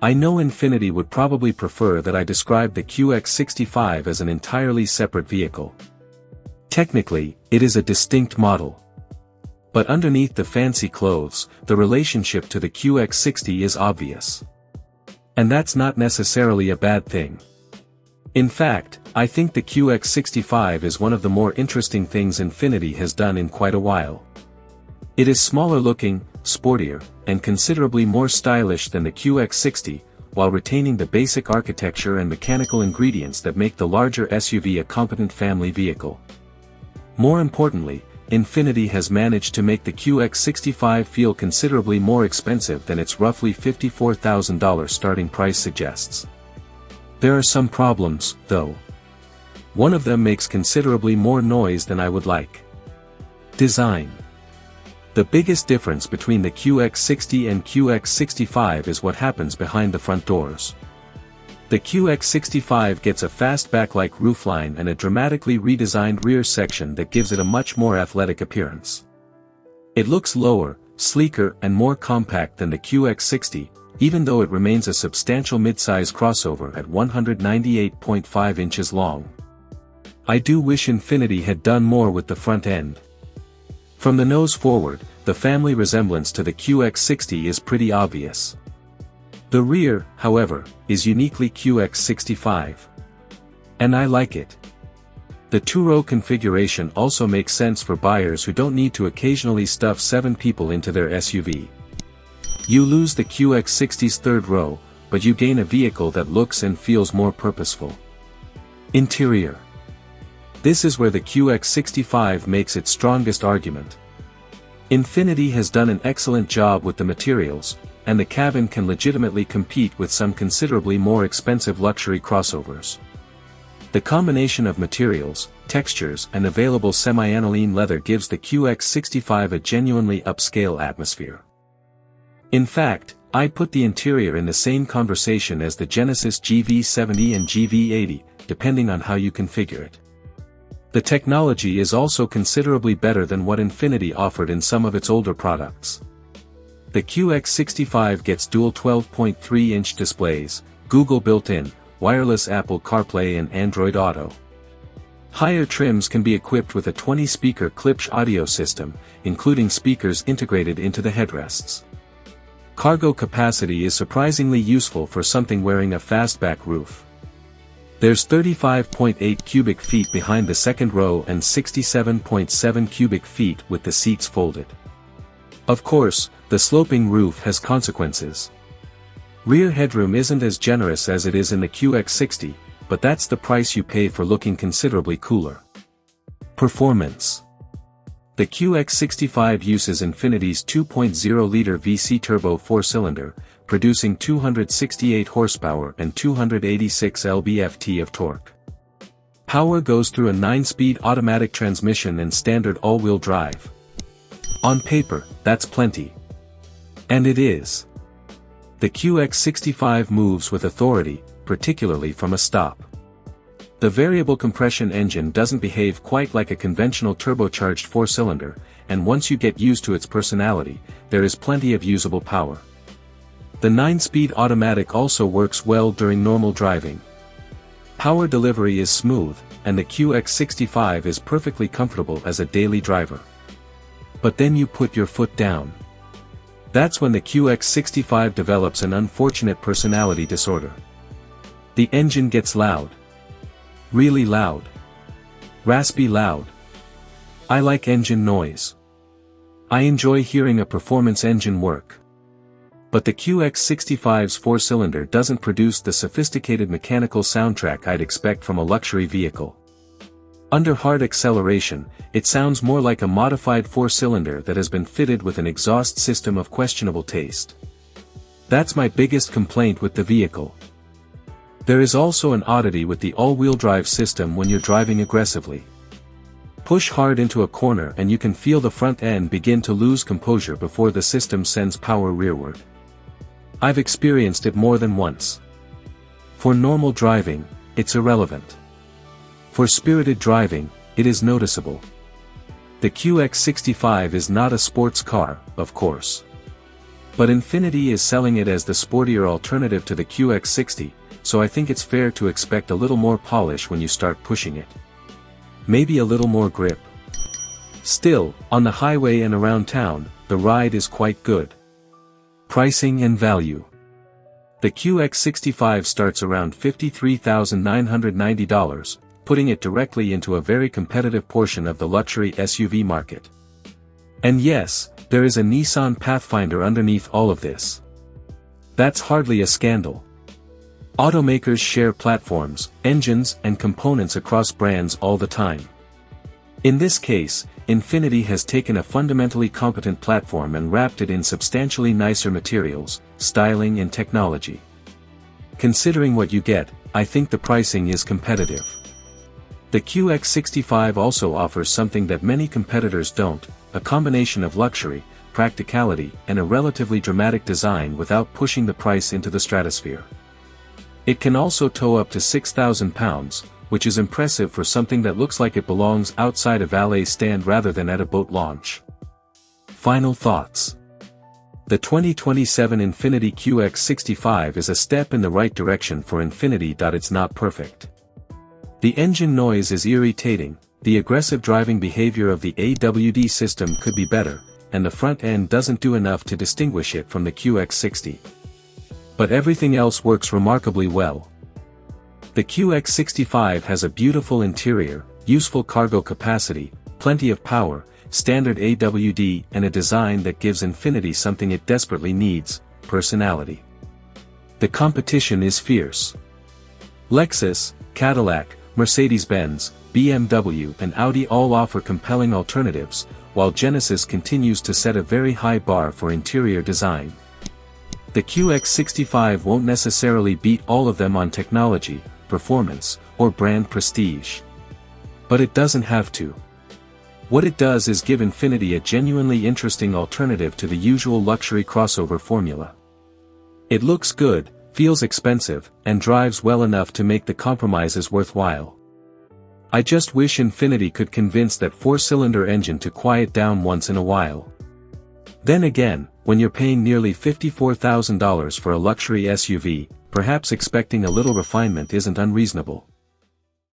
I know Infiniti would probably prefer that I describe the QX65 as an entirely separate vehicle. Technically, it is a distinct model. But underneath the fancy clothes, the relationship to the QX60 is obvious. And that's not necessarily a bad thing. In fact, I think the QX65 is one of the more interesting things Infiniti has done in quite a while. It is smaller looking, sportier, and considerably more stylish than the QX60, while retaining the basic architecture and mechanical ingredients that make the larger SUV a competent family vehicle. More importantly, Infiniti has managed to make the QX65 feel considerably more expensive than its roughly $54,000 starting price suggests. There are some problems, though. One of them makes considerably more noise than I would like. Design. The biggest difference between the QX60 and QX65 is what happens behind the front doors. The QX65 gets a fastback-like roofline and a dramatically redesigned rear section that gives it a much more athletic appearance. It looks lower, sleeker and more compact than the QX60, even though it remains a substantial midsize crossover at 198.5 inches long. I do wish Infiniti had done more with the front end. From the nose forward, the family resemblance to the QX60 is pretty obvious. The rear, however, is uniquely QX65. And I like it. The two-row configuration also makes sense for buyers who don't need to occasionally stuff 7 people into their SUV. You lose the QX60's third row, but you gain a vehicle that looks and feels more purposeful. Interior. This is where the QX65 makes its strongest argument. Infiniti has done an excellent job with the materials, and the cabin can legitimately compete with some considerably more expensive luxury crossovers. The combination of materials, textures and available semi-aniline leather gives the QX65 a genuinely upscale atmosphere. In fact, I'd put the interior in the same conversation as the Genesis GV70 and GV80, depending on how you configure it. The technology is also considerably better than what Infiniti offered in some of its older products. The QX65 gets dual 12.3-inch displays, Google built-in, wireless Apple CarPlay and Android Auto. Higher trims can be equipped with a 20-speaker Klipsch audio system, including speakers integrated into the headrests. Cargo capacity is surprisingly useful for something wearing a fastback roof. There's 35.8 cubic feet behind the second row and 67.7 cubic feet with the seats folded. Of course, the sloping roof has consequences. Rear headroom isn't as generous as it is in the QX60, but that's the price you pay for looking considerably cooler. Performance. The QX65 uses Infiniti's 2.0-liter VC turbo 4-cylinder, producing 268 horsepower and 286 lb-ft of torque. Power goes through a 9-speed automatic transmission and standard all-wheel drive. On paper, that's plenty. And it is. The QX65 moves with authority, particularly from a stop. The variable compression engine doesn't behave quite like a conventional turbocharged 4-cylinder, and once you get used to its personality, there is plenty of usable power. The 9-speed automatic also works well during normal driving. Power delivery is smooth, and the QX65 is perfectly comfortable as a daily driver. But then you put your foot down. That's when the QX65 develops an unfortunate personality disorder. The engine gets loud. Really loud. Raspy loud. I like engine noise. I enjoy hearing a performance engine work. But the QX65's 4-cylinder doesn't produce the sophisticated mechanical soundtrack I'd expect from a luxury vehicle. Under hard acceleration, it sounds more like a modified 4-cylinder that has been fitted with an exhaust system of questionable taste. That's my biggest complaint with the vehicle. There is also an oddity with the all-wheel drive system when you're driving aggressively. Push hard into a corner and you can feel the front end begin to lose composure before the system sends power rearward. I've experienced it more than once. For normal driving, it's irrelevant. For spirited driving, it is noticeable. The QX65 is not a sports car, of course. But Infiniti is selling it as the sportier alternative to the QX60, so I think it's fair to expect a little more polish when you start pushing it. Maybe a little more grip. Still, on the highway and around town, the ride is quite good. Pricing and value. The QX65 starts around $53,990, putting it directly into a very competitive portion of the luxury SUV market. And yes, there is a Nissan Pathfinder underneath all of this. That's hardly a scandal. Automakers share platforms, engines, and components across brands all the time. In this case, Infiniti has taken a fundamentally competent platform and wrapped it in substantially nicer materials, styling and technology. Considering what you get, I think the pricing is competitive. The QX65 also offers something that many competitors don't, a combination of luxury, practicality, and a relatively dramatic design without pushing the price into the stratosphere. It can also tow up to 6,000 pounds, which is impressive for something that looks like it belongs outside a valet stand rather than at a boat launch. Final thoughts. The 2027 Infiniti QX65 is a step in the right direction for Infiniti. It's not perfect. The engine noise is irritating, the aggressive driving behavior of the AWD system could be better, and the front end doesn't do enough to distinguish it from the QX60. But everything else works remarkably well. The QX65 has a beautiful interior, useful cargo capacity, plenty of power, standard AWD, and a design that gives Infiniti something it desperately needs: personality. The competition is fierce. Lexus, Cadillac, Mercedes-Benz, BMW and Audi all offer compelling alternatives, while Genesis continues to set a very high bar for interior design. The QX65 won't necessarily beat all of them on technology, performance, or brand prestige. But it doesn't have to. What it does is give Infiniti a genuinely interesting alternative to the usual luxury crossover formula. It looks good, feels expensive, and drives well enough to make the compromises worthwhile. I just wish Infiniti could convince that four-cylinder engine to quiet down once in a while. Then again, when you're paying nearly $54,000 for a luxury SUV, perhaps expecting a little refinement isn't unreasonable.